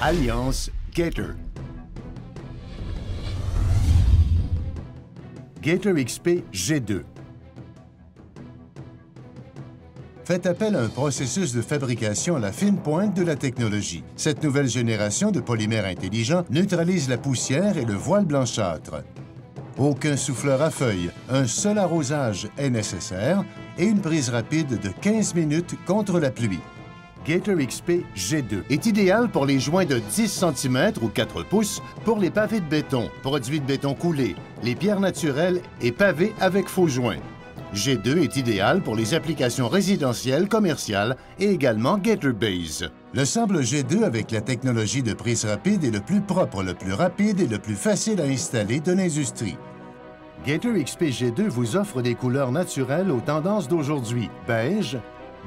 Alliance Gator. Gator XP G2. Fait appel à un processus de fabrication à la fine pointe de la technologie. Cette nouvelle génération de polymères intelligents neutralise la poussière et le voile blanchâtre. Aucun souffleur à feuilles, un seul arrosage est nécessaire et une prise rapide de 15 minutes contre la pluie. Gator XP G2 est idéal pour les joints de 10 cm ou 4 pouces pour les pavés de béton, produits de béton coulé, les pierres naturelles et pavés avec faux joints. G2 est idéal pour les applications résidentielles, commerciales et également Gator Base. Le sable G2 avec la technologie de prise rapide est le plus propre, le plus rapide et le plus facile à installer de l'industrie. Gator XP G2 vous offre des couleurs naturelles aux tendances d'aujourd'hui: beige,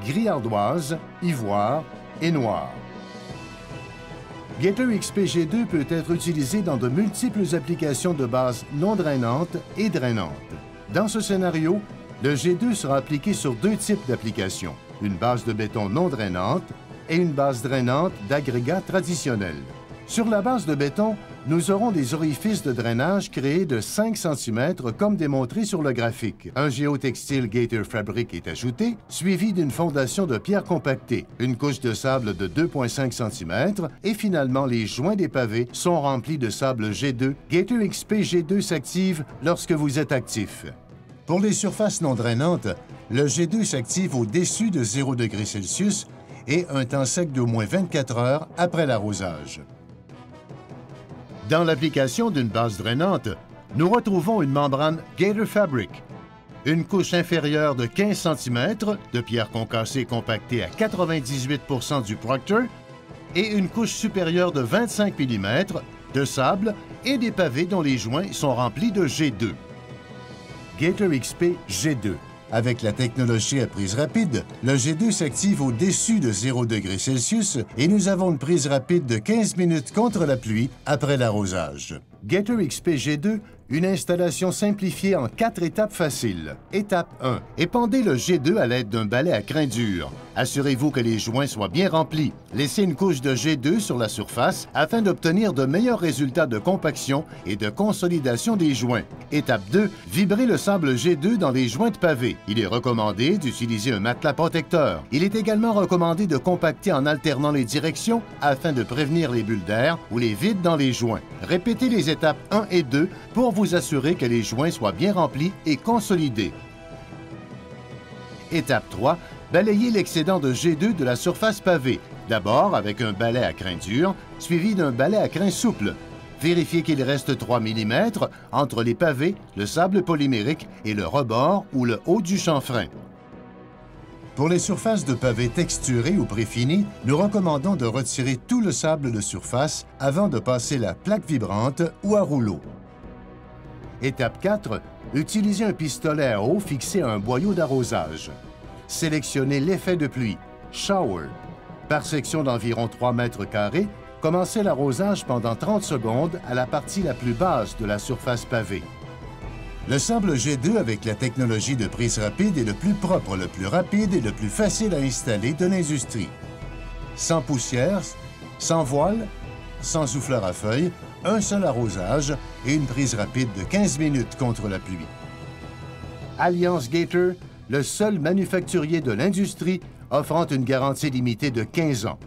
gris ardoise, ivoire et noir. Gator XP G2 peut être utilisé dans de multiples applications de base non drainantes et drainantes. Dans ce scénario, le G2 sera appliqué sur deux types d'applications, une base de béton non drainante et une base drainante d'agrégat traditionnel. Sur la base de béton, nous aurons des orifices de drainage créés de 5 cm comme démontré sur le graphique. Un géotextile Gator Fabric est ajouté, suivi d'une fondation de pierre compactée, une couche de sable de 2,5 cm et finalement les joints des pavés sont remplis de sable G2. Gator XP G2 s'active lorsque vous êtes actif. Pour les surfaces non drainantes, le G2 s'active au-dessus de 0 degrés Celsius et un temps sec d'au moins 24 heures après l'arrosage. Dans l'application d'une base drainante, nous retrouvons une membrane Gator Fabric, une couche inférieure de 15 cm de pierre concassée compactée à 98 % du Proctor et une couche supérieure de 25 mm de sable et des pavés dont les joints sont remplis de G2. Gator XP G2. Avec la technologie à prise rapide, le G2 s'active au-dessus de 0 degrés Celsius et nous avons une prise rapide de 15 minutes contre la pluie après l'arrosage. Gator XP G2, une installation simplifiée en 4 étapes faciles. Étape 1. Épandez le G2 à l'aide d'un balai à crin dur. Assurez-vous que les joints soient bien remplis. Laissez une couche de G2 sur la surface afin d'obtenir de meilleurs résultats de compaction et de consolidation des joints. Étape 2. Vibrez le sable G2 dans les joints de pavé. Il est recommandé d'utiliser un matelas protecteur. Il est également recommandé de compacter en alternant les directions afin de prévenir les bulles d'air ou les vides dans les joints. Répétez les étapes 1 et 2 pour vous assurer que les joints soient bien remplis et consolidés. Étape 3. Balayez l'excédent de G2 de la surface pavée, d'abord avec un balai à crin dur, suivi d'un balai à crin souple. Vérifiez qu'il reste 3 mm entre les pavés, le sable polymérique et le rebord ou le haut du chanfrein. Pour les surfaces de pavés texturées ou préfinies, nous recommandons de retirer tout le sable de surface avant de passer la plaque vibrante ou à rouleau. Étape 4. Utilisez un pistolet à eau fixé à un boyau d'arrosage. Sélectionnez l'effet de pluie, shower. Par section d'environ 3 mètres carrés, commencez l'arrosage pendant 30 secondes à la partie la plus basse de la surface pavée. Le sable G2 avec la technologie de prise rapide est le plus propre, le plus rapide et le plus facile à installer de l'industrie. Sans poussière, sans voile, sans souffleur à feuilles, un seul arrosage et une prise rapide de 15 minutes contre la pluie. Alliance Gator, le seul manufacturier de l'industrie offrant une garantie limitée de 15 ans.